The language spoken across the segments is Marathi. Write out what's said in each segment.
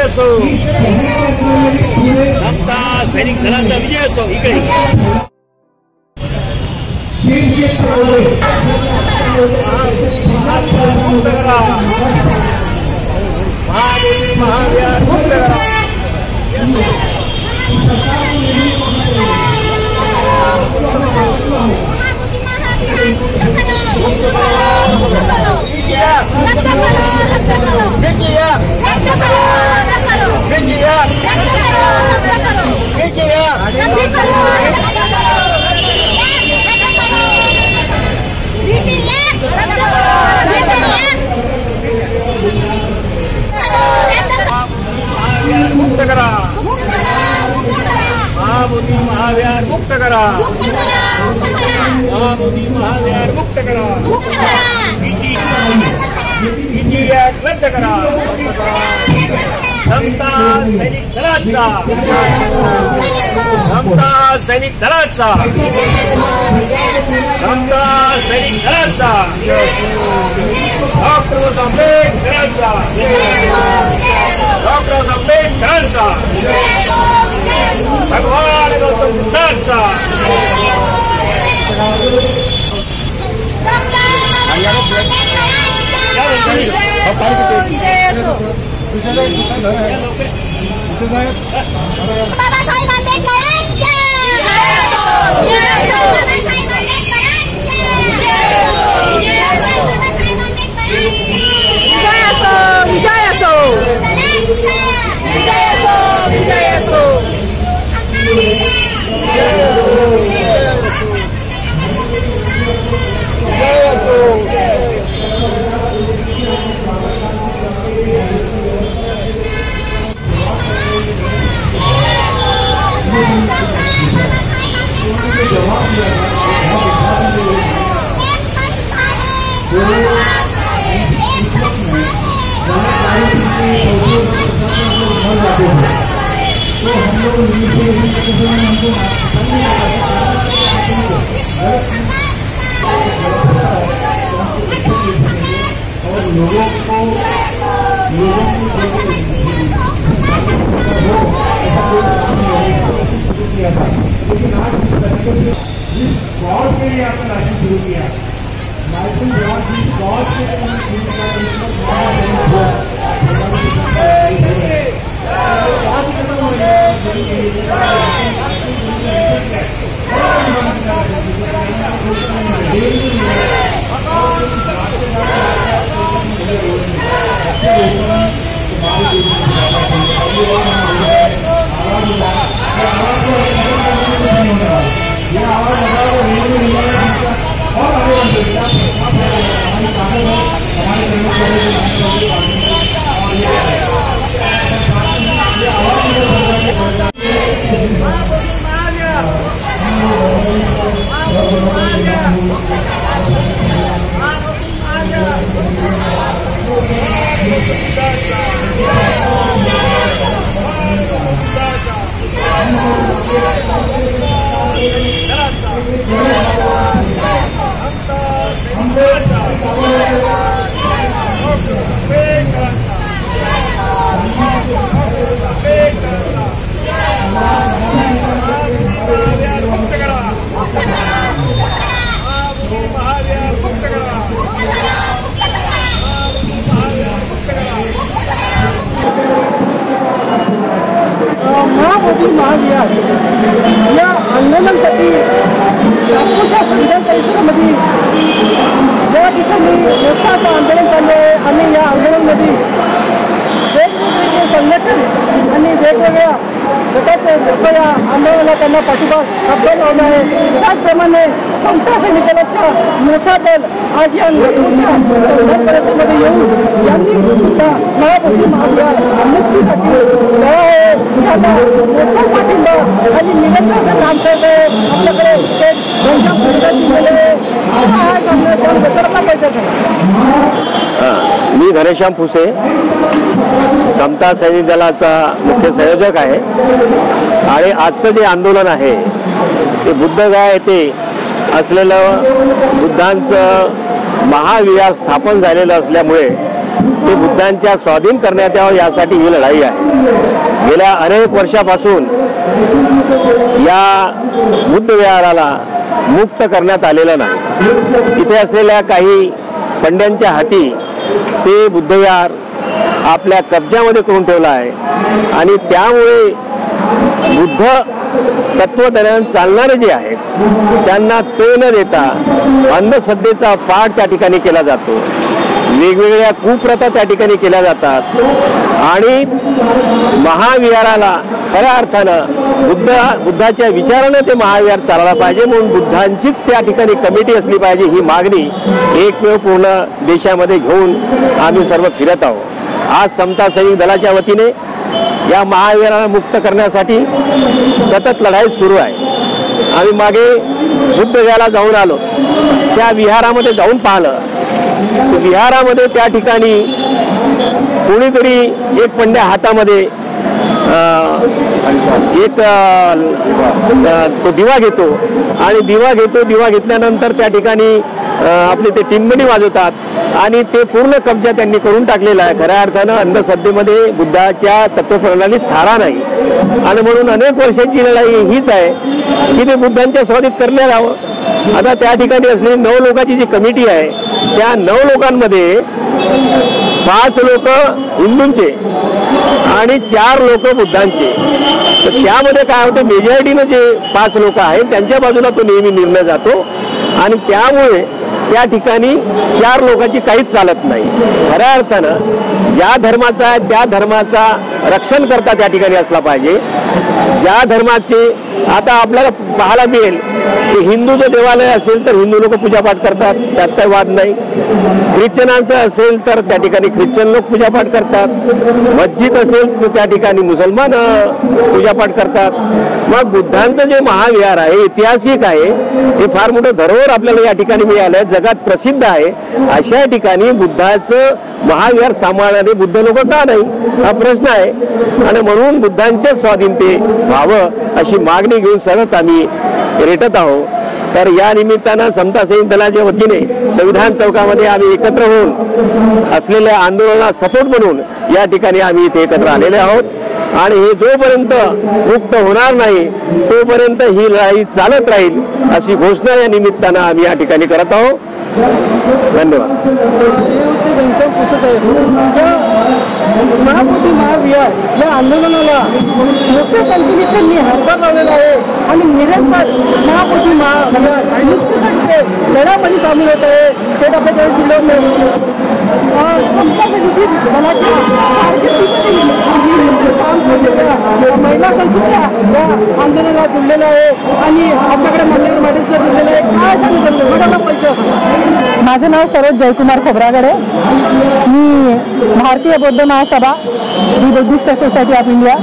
असो, समता सैनिक दलाचा विजय असो. इकडे महाविहार मुक्त करा. मुक्त करा. महामोदी महाविहार मुक्त करा. महामोदी महाविहार मुक्त करा. रद्द करा. समता सैनिक दलाचा, समता सैनिक दलाचा, समता सैनिक दलाचा, डॉक्टर आंबेडकरांचा, डॉक्टर आंबेडकरांचा, भगवान गौतम बुद्धांचा. बाबासाहेब आंबेडकरांचा विजय असो, विजय असो, विजय असो. गॉड के लिए आपने लाइसेंस शुरू किया. लाइसेंस गॉड के महामोदी महाविहार या आंदोलनासाठी नागपूरच्या संविधान परिसरामध्ये या ठिकाणी मोठं आंदोलन चालू आहे आणि या आंदोलनामध्ये वेगवेगळे संघटन आणि वेगवेगळ्या गटाचे लोक या आंदोलनाला त्यांना पाठिंबा हातभार लावला आहे. त्याचप्रमाणे समता सैनिक दलाच्या मोठा दल आज या नागपूरच्या परिसरामध्ये येऊन यांनी सुद्धा महामोदी महाविहार मुक्तीसाठी याला मोठा पाठिंबा आणि निरंतर काम करत आहे. आपल्याकडे घनश्याम फुसे दिलेले हा सामना पाहिजे. मी घनश्याम फुसे समता सैनिक दलाचा मुख्य संयोजक आहे आणि आजचं जे आंदोलन आहे ते बुद्धगया येथे असलेलं बुद्धांचं महाविहार स्थापन झालेलं असल्यामुळे ते बुद्धांच्या स्वाधीन करण्यात यावं यासाठी ही लढाई आहे। गेल्या अनेक वर्षापासून या बुद्ध विहाराला मुक्त करण्यात आलेलं नाही। इथे असलेल्या काही पंड्यांच्या हाती ते बुद्ध विहार आपल्या कब्जामध्ये करून ठेवला आहे आणि त्यामुळे बुद्ध तत्वज्ञान चालणारे जे आहेत त्यांना ते न देता अंधश्रद्धेचा पाठ त्या ठिकाणी केला जातो, वेगवेगळ्या कुप्रथा त्या ठिकाणी केल्या जातात आणि महाविहाराला खऱ्या अर्थानं बुद्धाच्या विचारानं ते महाविहार चालला पाहिजे म्हणून बुद्धांचीच त्या ठिकाणी कमिटी असली पाहिजे ही मागणी एकमेव पूर्ण देशामध्ये घेऊन आम्ही सर्व फिरत आहोत। आज समता सैनिक दलाच्या वतीने या महाविहाराला मुक्त करण्यासाठी सतत लढाई सुरू आहे। आम्ही मागे बुद्ध विहाराला जाऊन आलो, त्या विहारामध्ये जाऊन पाहिलं, विहारामध्ये त्या ठिकाणी कोणीतरी एक पंड्या हातामध्ये एक तो दिवा घेतो आणि दिवा घेतल्यानंतर त्या ठिकाणी आपले ते टिंबणी वाजवतात आणि ते पूर्ण कब्जा त्यांनी करून टाकलेला आहे। खऱ्या अर्थानं अंधश्रद्धेमध्ये बुद्धाच्या तत्वप्रणालीत थारा नाही आणि म्हणून अनेक वर्षांची लढाई हीच आहे की ते बुद्धांच्या स्वाधीन करण्यात यावं। आता त्या ठिकाणी असलेली 9 लोकांची जी कमिटी आहे त्या 9 लोकांमध्ये 5 लोक हिंदूंचे आणि 4 लोक बुद्धांचे। तर त्यामध्ये काय होतं, मेजॉरिटीनं जे 5 लोक आहेत त्यांच्या बाजूला तो नेहमी निर्णय जातो आणि त्यामुळे त्या ठिकाणी 4 लोकांची काहीच चालत नाही। खऱ्या अर्थानं ज्या धर्माचा आहे त्या धर्माचा रक्षण करता त्या ठिकाणी असला पाहिजे। ज्या धर्माचे आता आपल्याला पाहायला मिळेल की हिंदूचं देवालय असेल तर हिंदू लोक पूजापाठ करतात, त्यात काही वाद नाही। ख्रिश्चनांचं असेल तर त्या ठिकाणी ख्रिश्चन लोक पूजापाठ करतात, मस्जिद असेल तर त्या ठिकाणी मुसलमान पूजापाठ करतात। मग बुद्धांचं जे महाविहार आहे ऐतिहासिक आहे, हे फार मोठं धरोहर आपल्याला या ठिकाणी मिळालं आहे, जगात प्रसिद्ध आहे। अशा ठिकाणी बुद्धाचं महाविहार सांभाळणारे बुद्ध लोक का नाही हा प्रश्न आहे आणि म्हणून बुद्धांच्या स्वाधीनते व्हावं अशी मागणी घेऊन सतत आम्ही रेटत आहोत। तर या निमित्तानं समता सैनिक दलाच्या वतीने संविधान चौकामध्ये आम्ही एकत्र होऊन असलेल्या आंदोलनाला सपोर्ट म्हणून या ठिकाणी आम्ही इथे एकत्र आलेले आहोत आणि हे जोपर्यंत मुक्त होणार नाही तोपर्यंत ही लढाई चालत राहील अशी घोषणा या निमित्तानं आम्ही या ठिकाणी करत आहोत। धन्यवाद। महाबोधी महाविहार या आंदोलनाला मोठ्या संख्येने त्यांनी हातभार लावलेला आहे आणि निरंतर महाबोधी महाविहार आणि मुक्तीसाठी लढ्यामध्ये सामील होत आहे। ते आपल्याकडे जिल्ह्यात महिला संस्था या आंदोलनाला जुळलेला आहे आणि आपल्याकडे मान्यवर मॅडमला जुळलेलं आहे। काय सांगितलं परिचय? माझं नाव सरोज जयकुमार खोब्रागडे, मी भारतीय बौद्ध महासभा दी बुद्धिस्ट सोसायटी ऑफ इंडिया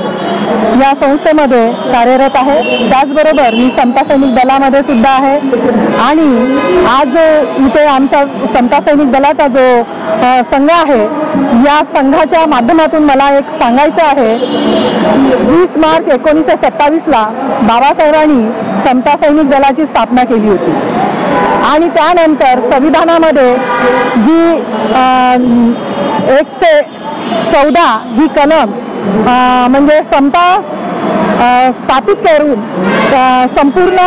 या संस्थेमध्ये कार्यरत आहे। त्याचबरोबर मी समता सैनिक दलामध्ये सुद्धा आहे आणि आज इथे आमचा समता सैनिक दलाचा जो संघ आहे या संघाच्या माध्यमातून मला एक सांगायचं आहे। 20 मार्च 1927ला बाबासाहेबांनी समता सैनिक दलाची स्थापना केली होती आणि त्यानंतर संविधानामध्ये जी 114 ही कलम म्हणजे समता स्थापित करून संपूर्ण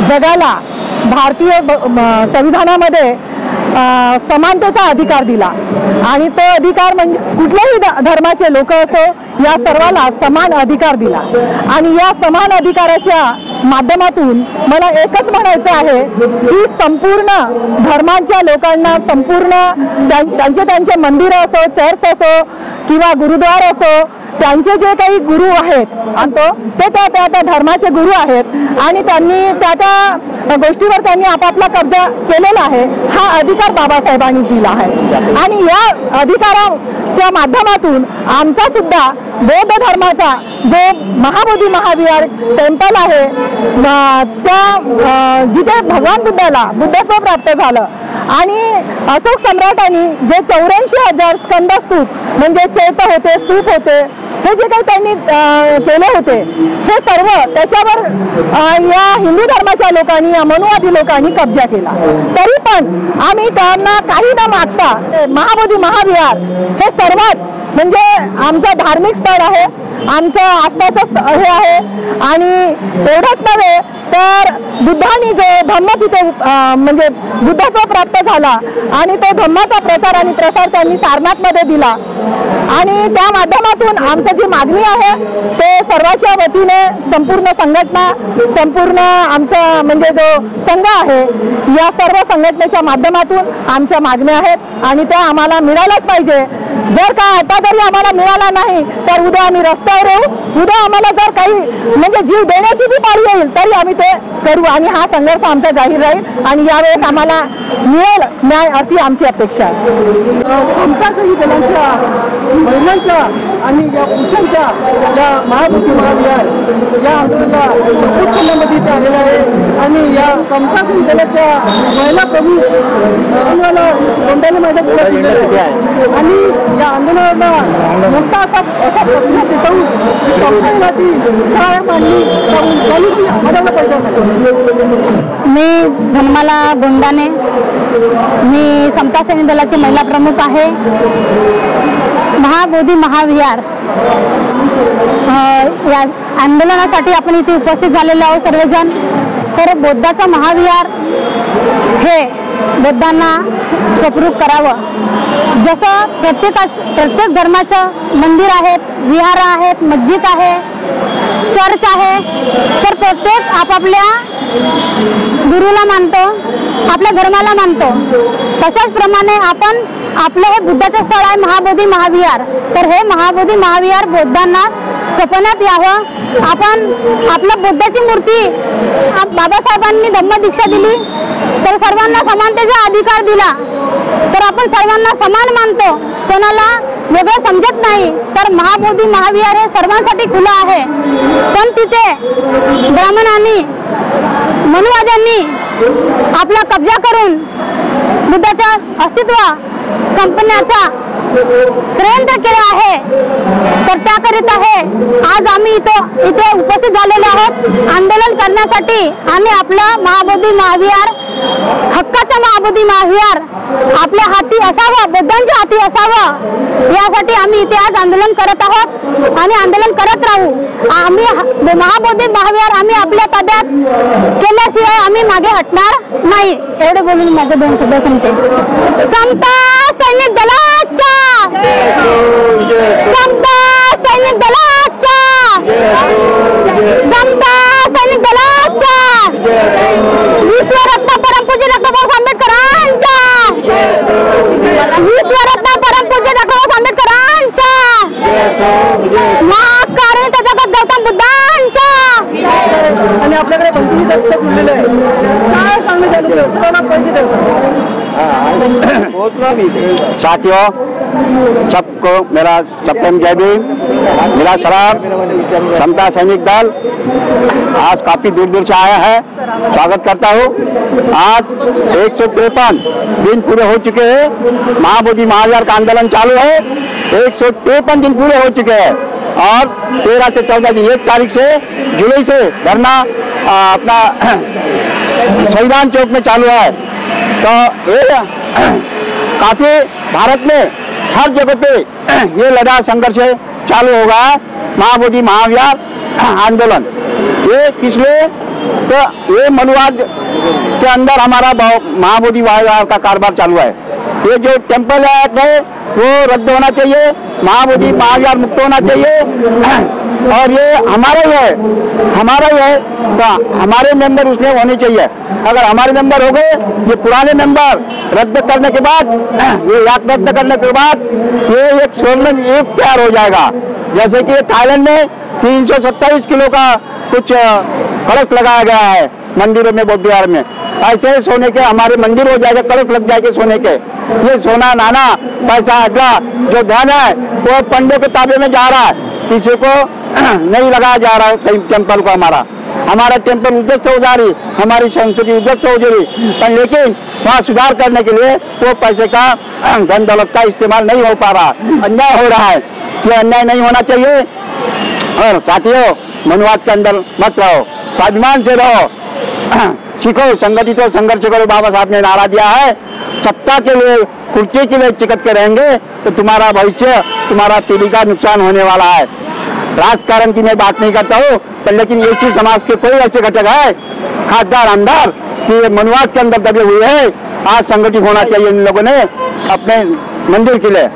जगाला भारतीय संविधानामध्ये समानतेचा अधिकार दिला आणि तो अधिकार म्हणजे कुठल्याही धर्माचे लोक असो या सर्वाला समान अधिकार दिला आणि या समान अधिकाराच्या माध्यमातून मला एकच म्हणायचं आहे की संपूर्ण धर्मांच्या लोकांना संपूर्ण त्यांचे मंदिर असो, चर्च असो किंवा गुरुद्वार असो, त्यांचे जे काही गुरु आहेत आणि ते त्या धर्माचे गुरु आहेत आणि त्यांनी त्या गोष्टीवर त्यांनी आपापला कब्जा केलेला आहे। हा अधिकार बाबासाहेबांनी दिला आहे आणि या अधिकाराच्या माध्यमातून आमचा सुद्धा बौद्ध धर्माचा जो महाबोधी महाविहार टेम्पल आहे त्या जिथे भगवान बुद्धाला बुद्धत्व प्राप्त झालं आणि अशोक सम्राटांनी जे 84,000 स्कंद स्तूप म्हणजे चैत्य होते, स्तूप होते हे जे काही त्यांनी केले होते हे सर्व त्याच्यावर या हिंदू धर्माच्या लोकांनी, या मनुवादी लोकांनी कब्जा केला. तरी पण आम्ही त्यांना काही न मागता महाबोधी महाविहार हे सर्वात म्हणजे आमचं धार्मिक स्थळ आहे, आमचं आस्थाचं हे आहे. आणि एवढंच नव्हे तर बुद्धांनी जो धम्म तिथे म्हणजे बुद्धत्व प्राप्त झाला आणि तो धम्माचा प्रचार आणि प्रसार त्यांनी सारनाथमध्ये दिला. आणि त्या माध्यमातून आमचं जी मागणी आहे ते सर्वांच्या वतीने संपूर्ण संघटना, संपूर्ण आमचा म्हणजे जो संघ आहे या सर्व संघटनेच्या माध्यमातून आमच्या मागण्या आहेत आणि त्या आम्हाला मिळाल्याच पाहिजे. जर का आता तरी आम्हाला मिळाला नाही तर उद्या आम्ही रस्त्यावर येऊ. उद्या आम्हाला जर काही म्हणजे जीव देण्याची बी पाळी येईल तरी आम्ही ते करू आणि हा संघर्ष आमचा जाहीर राहील आणि यावेळेस आम्हाला मिळेल न्याय अशी आमची अपेक्षा आहे. समता दलांच्या महिलांच्या आणि या पुरुषांच्या या महाबोधी महाविहार या आंदोलनाला सपोर्ट करण्यामध्ये इथे आलेला आहे. आणि या समता दलाच्या महिला प्रमुख कोंडाणे मैदान आणि या आंदोलनाला मोठा असा प्रतिसाद देऊन समता दलाची काय मांडणी करून आम्हाला पाहिजे. मी धर्माला गोंडाणे, मी समता सैनिक दलाची महिला प्रमुख आहे. महाबोधी महाविहार या आंदोलनासाठी आपण इथे उपस्थित झालेलो आहोत सर्वजण. तर बौद्धाचं महाविहार हे बौद्धांना स्वरूप करावं. जसं प्रत्येक धर्माचं मंदिर आहेत, विहार आहेत, मस्जिद आहे, चर्च आहे. तर प्रत्येक आपापल्या गुरुला मानतो, आपल्या धर्माला मानतो. तशाच प्रमाणे आपण आपलं हे बुद्धाचं स्थळ आहे महाबोधी महाविहार. तर हे महाबोधी महाविहार बौद्धांना स्वप्नात यावं. आपण आपल्या बुद्धाची मूर्ती बाबासाहेबांनी धम्मदीक्षा दिली तर सर्वांना समानतेचा अधिकार दिला. तर आपण सर्वांना समान मानतो, कोणाला वेगळं समजत नाही. तर महाबोधी महाविहार हे सर्वांसाठी खुलं आहे. पण तिथे ब्राह्मणांनी, मनुवाद्यांनी आपला कब्जा करून बुद्धाचं अस्तित्व संपण्याचा षडयंत्र केले आहे. तर त्याकरिता हे आज आम्ही इथे उपस्थित झालेले आहोत आंदोलन करण्यासाठी. आणि आपलं महाबोधी महाविहार, हक्काचा महाबोधी महाविहार आपल्या हाती असावं, बुद्धांच्या हाती असावं, यासाठी आम्ही इथे आज आंदोलन करत आहोत आणि आंदोलन करत राहू. आम्ही महाबोधी महाविहार आम्ही आपल्या ताब्यात केल्याशिवाय आम्ही मागे हटणार नाही. एवढे बोलून माझे 2 शब्द संपते. समता सैनिक दलाच्या, समता सैनिक दलाच्या, समता सैनिक दलाच्या, विश्वरत्न परमपूज्य डॉक्टर बाबासाहेब आंबेडकरांच्या, विश्वरत्न परमपूज्य डॉक्टर बाबासाहेब आंबेडकरांच्या, महाकारुण्य तथागत गौतम बुद्धांच्या. आणि आपल्याकडे बंदी जुळलेलं आहे. काय साथियों, सबको मेरा सप्तम जय भीम, मेरा सलाम. समता सैनिक दल आज काफी दूर दूर से आया है, स्वागत करता हूँ. आज 153 दिन पूरे हो चुके हैं. महाबोधी महाविहार का आंदोलन चालू है. 153 दिन पूरे हो चुके हैं और 13 से 14 दिन 1 तारीख से जुलाई से धरना अपना संविधान चौक में चालू है. तो ये काफी भारत में हर जगह पे ये लड़ाई संघर्ष चालू होगा. महाबोधी महाविहार आंदोलन ये किसलिए, तो ये मनुवाद के अंदर हमारा महाबोधी महाविहार का कारोबार चालू है. ये जो टेम्पल एक्ट है वो रद्द होना चाहिए, महाबोधी महाविहार मुक्त होना चाहिए. और ये हमारा ही है तो हमारे मेंबर उसमें होने चाहिए. अगर हमारे मेंबर हो गए, ये पुराने मेंबर रद्द करने के बाद, ये एक्ट रद्द करने के बाद ये एक स्वर्ण युग तैयार हो जाएगा. जैसे कि थाईलैंड में 327 किलो का कुछ कड़क लगाया गया है मंदिरों में, बौद्ध विहार में. ऐसे सोने के हमारे मंदिर हो जाएगा, कड़क लग जाएंगे सोने के. ये सोना नाना पैसा अगला जो धन है वो पंडों के ताबे में जा रहा है, किसी को नहीं लगाया जा रहा है. कहीं टेम्पल को हमारा टेम्पल उद्ध्वस्त हो जा रही, हमारी संस्कृति उद्ध्वस्त हो जा रही. पर लेकिन वहाँ सुधार करने के लिए वो पैसे का धन दौलत का इस्तेमाल नहीं हो पा रहा, अन्याय हो रहा है. ये अन्याय नहीं होना चाहिए। और साथियों, मनुवाद के अंदर मत रहो, स्वाभिमान से रहो, सीखो, संगठित हो, संघर्ष करो। बाबा साहब ने नारा दिया है, सत्ता के लिए, कुर्सी के लिए चिकट के रहेंगे तो तुम्हारा भविष्य, तुम्हारा पीढ़ी का नुकसान होने वाला है। राजकारण की मैं बात नहीं करता हूँ, पर लेकिन एसी समाज के कोई ऐसे घटक है खासदार अंदर कि ये मनुवाद के अंदर दबे हुए हैं। आज संगठित होना चाहिए इन लोगों ने अपने मंदिर के लिए,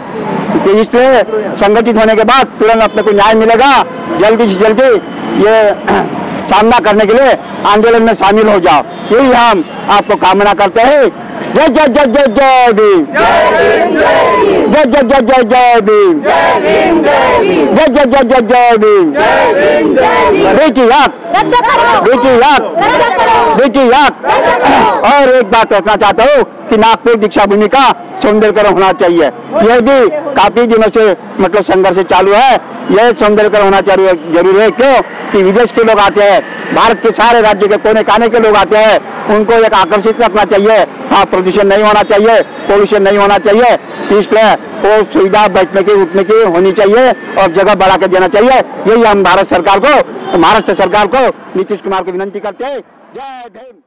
तो इसलिए संगठित होने के बाद तुरंत अपने को न्याय मिलेगा। जल्दी से जल्दी ये सामना करने के लिए आंदोलन में शामिल हो जाओ, यही हम आपको कामना करते हैं। जय जय जय जय जय भीम, जय जय जय जय जय भीम, जय जय जय जय जय भीम। बेटी याद, बेटी याद, बेटी याद। और एक बात रखना चाहता हूँ कि नागपुर दीक्षा भूमि का सौंदर्यकरण होना चाहिए। यह भी काफी दिनों से मतलब संघर्ष चालू है, यह सौंदर्यकरण होना जरूरी है। क्यों कि विदेश के लोग आते हैं, भारत के सारे राज्य के कोने काने के लोग आते हैं, उनको एक आकर्षित रखना चाहिए। हाँ, प्रदूषण नहीं होना चाहिए, पोल्यूशन नहीं होना चाहिए, इसलिए वो सुविधा बैठने की उठने की होनी चाहिए और जगह बढ़ा के देना चाहिए। यही हम भारत सरकार को, महाराष्ट्र सरकार को, नीतीश कुमार को विनती करते हैं। जय भीम।